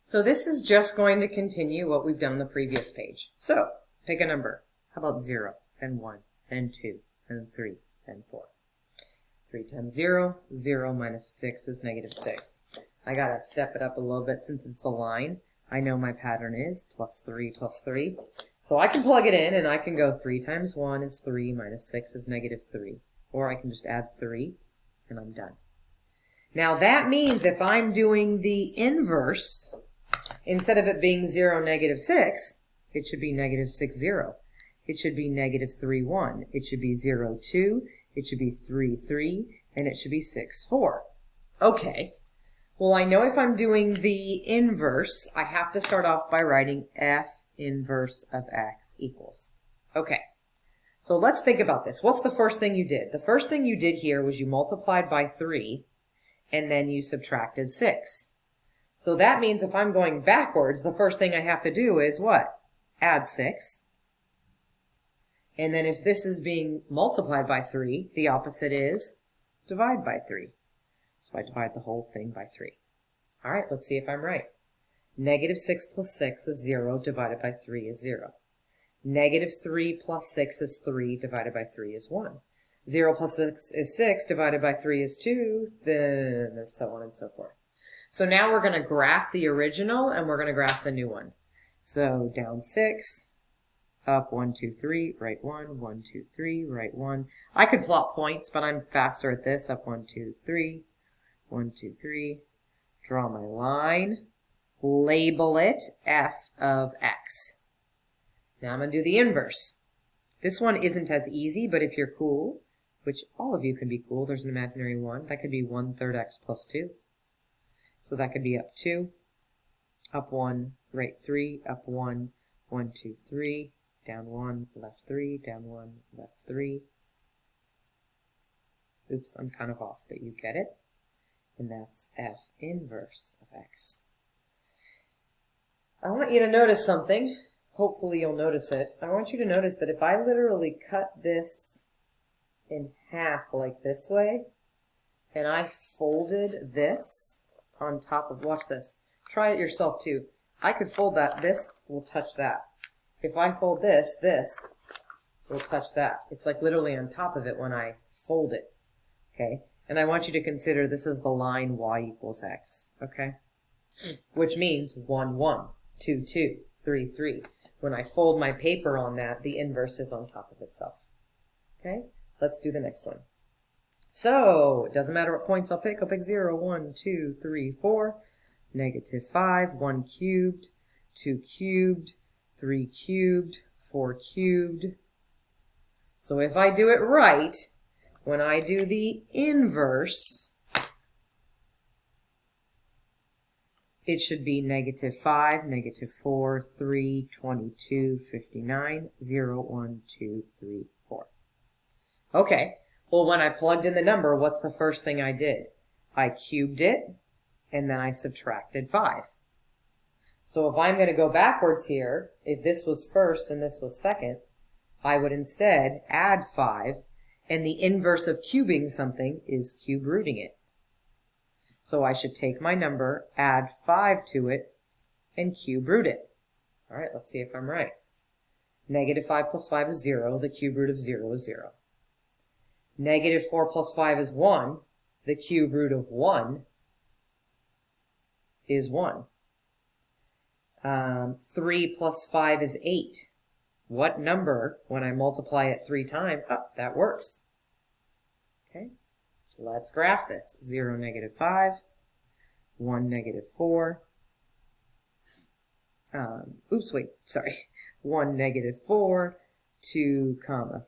So this is just going to continue what we've done on the previous page. So pick a number. How about 0, then 1, then 2, then 3, then 4. 3 times 0, 0 minus 6 is negative 6. I got to step it up a little bit since it's a line. I know my pattern is plus 3 plus 3. So I can plug it in and I can go 3 times 1 is 3 minus 6 is negative 3. Or I can just add 3 and I'm done. Now that means if I'm doing the inverse, instead of it being 0, negative 6, it should be negative 6, 0. It should be negative 3, 1. It should be 0, 2. It should be 3, 3. And it should be 6, 4. Okay. Well, I know if I'm doing the inverse, I have to start off by writing f inverse of x equals. Okay. So let's think about this. What's the first thing you did? The first thing you did here was you multiplied by 3, and then you subtracted 6. So that means if I'm going backwards, the first thing I have to do is what? Add 6. And then if this is being multiplied by 3, the opposite is divide by 3. So I divide the whole thing by 3. All right, let's see if I'm right. Negative 6 plus 6 is 0, divided by 3 is 0. Negative 3 plus 6 is 3, divided by 3 is 1. 0 plus 6 is 6, divided by 3 is 2, then so on and so forth. So now we're going to graph the original, and we're going to graph the new one. So down 6, up 1, 2, 3, right 1, 1, 2, 3, right 1. I could plot points, but I'm faster at this. Up 1, 2, 3, 1, 2, 3. Draw my line. Label it f of x. Now I'm going to do the inverse. This one isn't as easy, but if you're cool, which all of you can be cool, there's an imaginary 1. That could be 1/3 x plus 2. So that could be up 2, up 1, right 3, up 1, 1, 2, 3, down 1, left 3, down 1, left 3. Oops, I'm kind of off, but you get it. And that's f inverse of x. I want you to notice something. Hopefully you'll notice it. I want you to notice that if I literally cut this in half like this way, and I folded this on top of, watch this. Try it yourself too. I could fold that, this will touch that. If I fold this, this will touch that. It's like literally on top of it when I fold it, okay? And I want you to consider this is the line y equals x, okay? Which means 1, 1, 2, 2, 3, 3. When I fold my paper on that, the inverse is on top of itself, okay? Let's do the next one. So, it doesn't matter what points I'll pick 0, 1, 2, 3, 4, negative 5, 1 cubed, 2 cubed, 3 cubed, 4 cubed. So if I do it right, when I do the inverse, it should be negative 5, negative 4, 3, 22, 59, 0, 1, 2, 3, 4. Okay. Well, when I plugged in the number, what's the first thing I did? I cubed it, and then I subtracted 5. So if I'm going to go backwards here, if this was first and this was second, I would instead add 5, and the inverse of cubing something is cube rooting it. So I should take my number, add 5 to it, and cube root it. All right, let's see if I'm right. Negative 5 plus 5 is 0. The cube root of 0 is 0. Negative 4 plus 5 is 1. The cube root of 1 is 1. 3 plus 5 is 8. What number, when I multiply it 3 times, that works. Okay, so let's graph this. 0, negative 5, 1, negative 4. 1, negative 4, 2,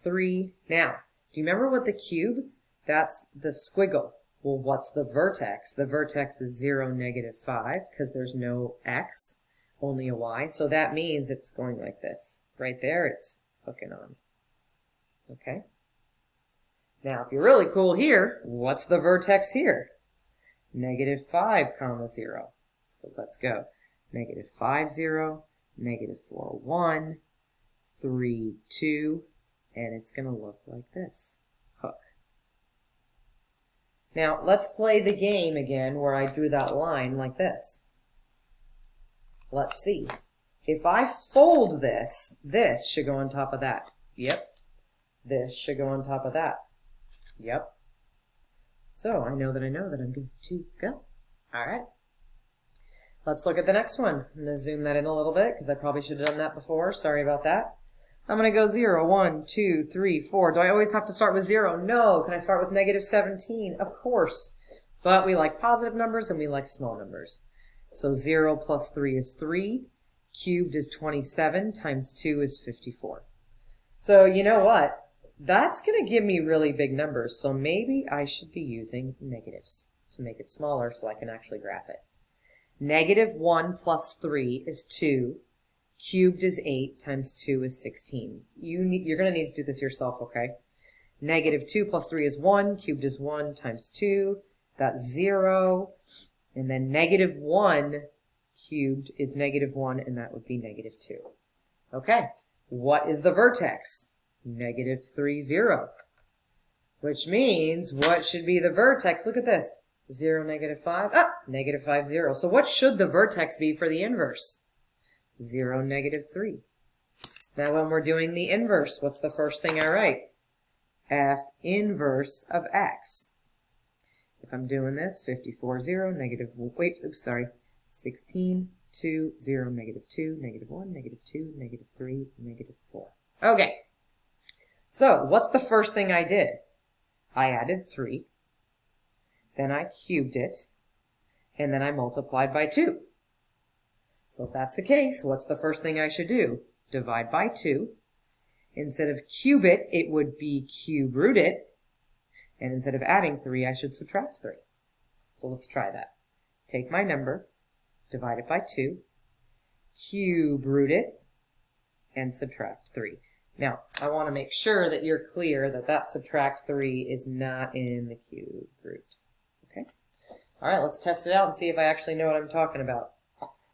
3. Now, do you remember what the cube? That's the squiggle. Well, what's the vertex? The vertex is 0, negative 5, because there's no x, only a y. So that means it's going like this. Right there, it's hooking on. Okay? Now, if you're really cool here, what's the vertex here? Negative 5, 0. So let's go. Negative 5, 0, negative 4, 1, 3, 2, and it's going to look like this. Hook. Now, let's play the game again where I drew that line like this. Let's see. If I fold this, this should go on top of that. Yep. This should go on top of that. Yep. So I know that I'm good to go. All right. Let's look at the next one. I'm going to zoom that in a little bit because I probably should have done that before. Sorry about that. I'm going to go 0, 1, 2, 3, 4. Do I always have to start with 0? No. Can I start with negative 17? Of course. But we like positive numbers and we like small numbers. So 0 plus 3 is 3. Cubed is 27 times 2 is 54. So you know what? That's going to give me really big numbers. So maybe I should be using negatives to make it smaller so I can actually graph it. Negative 1 plus 3 is 2. Cubed is 8 times 2 is 16. You're going to need to do this yourself, okay? Negative 2 plus 3 is 1. Cubed is 1 times 2. That's 0. And then negative 1 cubed is negative 1, and that would be negative 2. Okay. What is the vertex? Negative 3, 0. Which means what should be the vertex? Look at this. 0, negative 5. Ah, negative 5, 0. So what should the vertex be for the inverse? 0, negative 3. Now when we're doing the inverse, what's the first thing I write? F inverse of x. If I'm doing this, 54, 0, negative, wait, oops, sorry, 16, 2, 0, negative 2, negative 1, negative 2, negative 3, negative 4. Okay. So what's the first thing I did? I added 3. Then I cubed it, and then I multiplied by 2. So if that's the case, what's the first thing I should do? Divide by 2. Instead of cube it, it would be cube root it. And instead of adding 3, I should subtract 3. So let's try that. Take my number, divide it by 2, cube root it, and subtract 3. Now, I want to make sure that you're clear that that subtract 3 is not in the cube root. Okay? All right, let's test it out and see if I actually know what I'm talking about.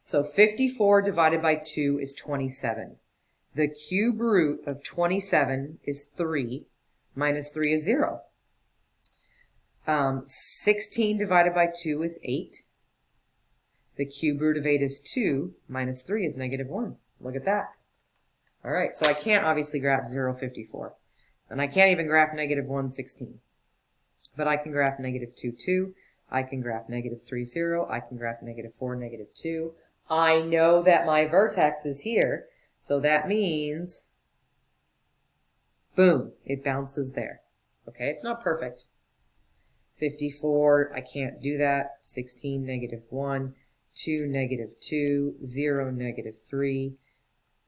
So 54 divided by 2 is 27. The cube root of 27 is 3, minus 3 is 0. 16 divided by 2 is 8. The cube root of 8 is 2, minus 3 is negative 1. Look at that. All right, so I can't obviously graph 0, 54. And I can't even graph negative 1, 16. But I can graph negative 2, 2. I can graph negative 3, 0. I can graph negative 4, negative 2. I know that my vertex is here, so that means, boom, it bounces there. Okay, it's not perfect. 54, I can't do that. 16, negative 1. 2, negative 2. 0, negative 3.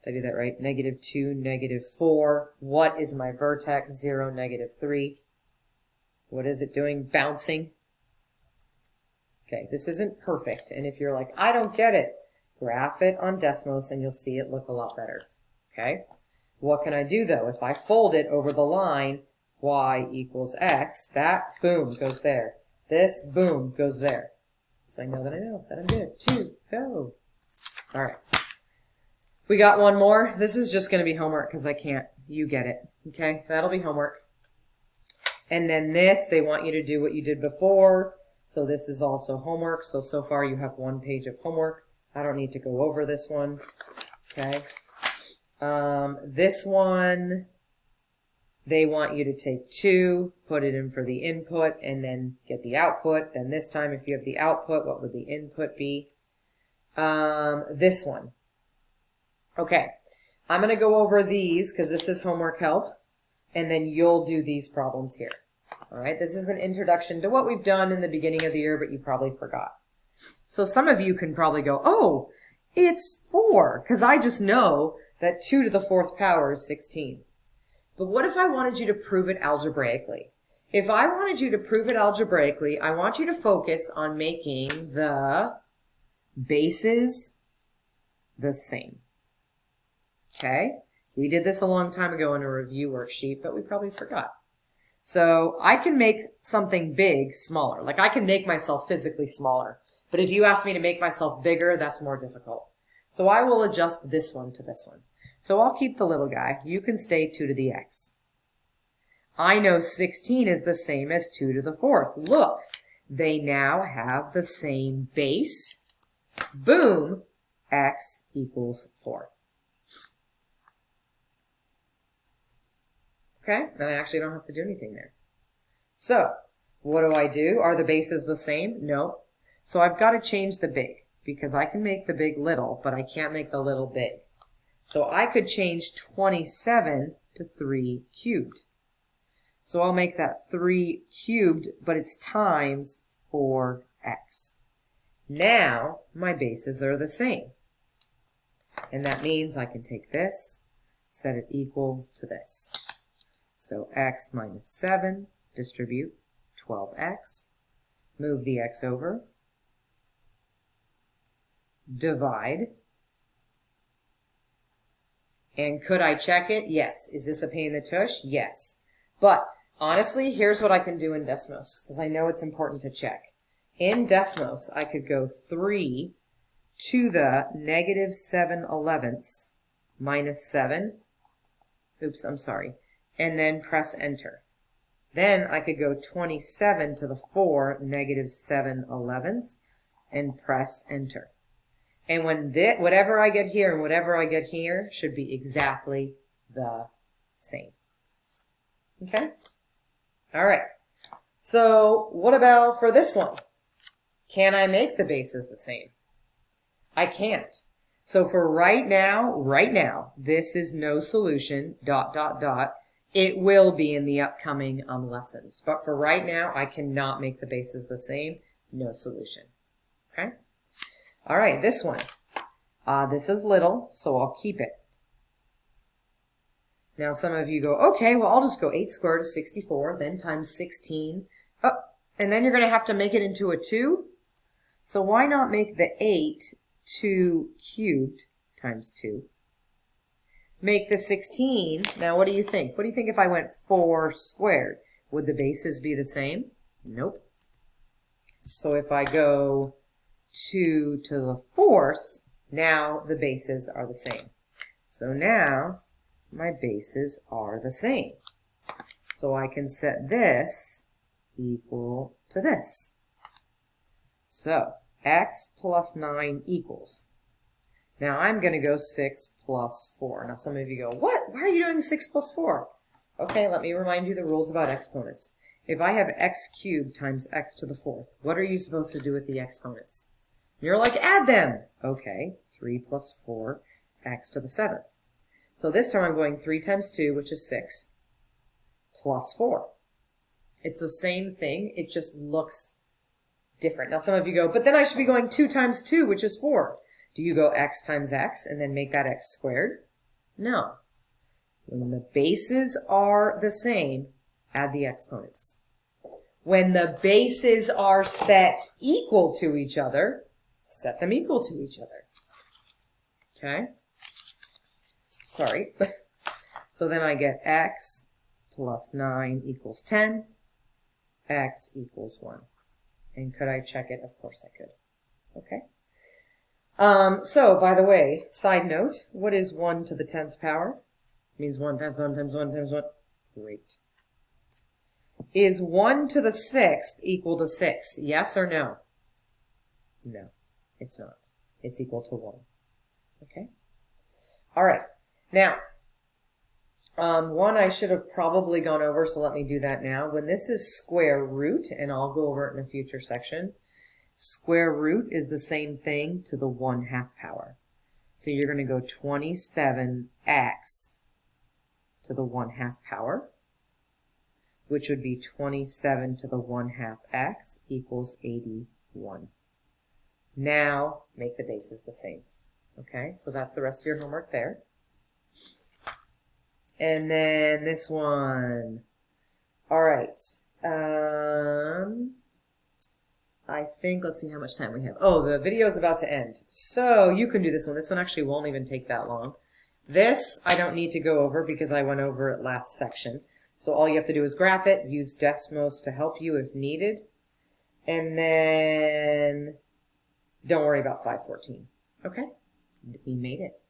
Did I do that right? Negative 2, negative 4. What is my vertex? 0, negative 3. What is it doing? Bouncing. Okay, this isn't perfect. And if you're like, I don't get it, graph it on Desmos and you'll see it look a lot better. Okay? What can I do though? If I fold it over the line, y equals x, that, boom, goes there. This, boom, goes there. So I know that I'm good. 2, go. All right. We got one more. This is just going to be homework because I can't. You get it. Okay? That'll be homework. And then this, they want you to do what you did before. So this is also homework. So far you have 1 page of homework. I don't need to go over this one. Okay? This one, they want you to take 2, put it in for the input, and then get the output. Then this time, if you have the output, what would the input be? This one. Okay. I'm going to go over these because this is homework help, and then you'll do these problems here. All right? This is an introduction to what we've done in the beginning of the year, but you probably forgot. So some of you can probably go, oh, it's 4, because I just know that 2 to the 4th power is 16. But what if I wanted you to prove it algebraically? If I wanted you to prove it algebraically, I want you to focus on making the bases the same. Okay? We did this a long time ago in a review worksheet, but we probably forgot. So I can make something big smaller. Like I can make myself physically smaller. But if you ask me to make myself bigger, that's more difficult. So I will adjust this one to this one. So I'll keep the little guy. You can stay 2 to the x. I know 16 is the same as 2 to the 4th. Look, they now have the same base. Boom, x equals 4. Okay, and I actually don't have to do anything there. So, what do? Are the bases the same? No. So I've got to change the big, because I can make the big little, but I can't make the little big. So I could change 27 to 3 cubed. So I'll make that 3 cubed, but it's times 4x. Now, my bases are the same. And that means I can take this, set it equal to this. So x minus 7, distribute 12x, move the x over, divide, and could I check it? Yes. Is this a pain in the tush? Yes. But honestly, here's what I can do in Desmos, because I know it's important to check. In Desmos, I could go 3 to the negative 7/11 minus 7. Oops, I'm sorry. And then press enter. Then I could go 27 to the 4 negative 7/11 and press enter. And when whatever I get here and whatever I get here should be exactly the same. Okay? All right. So what about for this one? Can I make the bases the same? I can't. So for right now, this is no solution, ... It will be in the upcoming lessons. But for right now, I cannot make the bases the same. No solution. Okay? All right, this one. This is little, so I'll keep it. Now some of you go, okay, well, I'll just go 8 squared is 64, then times 16. Oh, and then you're going to have to make it into a 2. So why not make the 8 2 cubed times 2? Make the 16. Now, what do you think? What do you think if I went 4 squared? Would the bases be the same? Nope. So if I go 2 to the 4th, now the bases are the same. So now my bases are the same. So I can set this equal to this. So x plus 9 equals. Now I'm going to go 6 plus 4. Now some of you go, what? Why are you doing 6 plus 4? Okay, let me remind you the rules about exponents. If I have x cubed times x to the 4th, what are you supposed to do with the exponents? You're like, add them. Okay, 3 plus 4, x to the 7th. So this time I'm going 3 times 2, which is 6, plus 4. It's the same thing, it just looks different. Now some of you go, but then I should be going 2 times 2, which is 4. Do you go x times x and then make that x squared? No. When the bases are the same, add the exponents. When the bases are set equal to each other, set them equal to each other. Okay? Sorry. So then I get x plus 9 equals 10, x equals 1. And could I check it? Of course I could. Okay? So, by the way, side note, what is 1 to the 10th power? It means 1 times 1 times 1 times 1. Great. Is 1 to the 6th equal to 6? Yes or no? No, it's not. It's equal to 1. Okay? All right. Now, one I should have probably gone over, so let me do that now. When this is square root, and I'll go over it in a future section, square root is the same thing to the 1/2 power. So you're going to go 27x to the 1/2 power, which would be 27 to the 1/2 x equals 81. Now make the bases the same. Okay, so that's the rest of your homework there. And then this one. All right. I think, let's see how much time we have. Oh, the video is about to end. So you can do this one. This one actually won't even take that long. This I don't need to go over because I went over it last section. So all you have to do is graph it, use Desmos to help you if needed. And then don't worry about 514. Okay? We made it.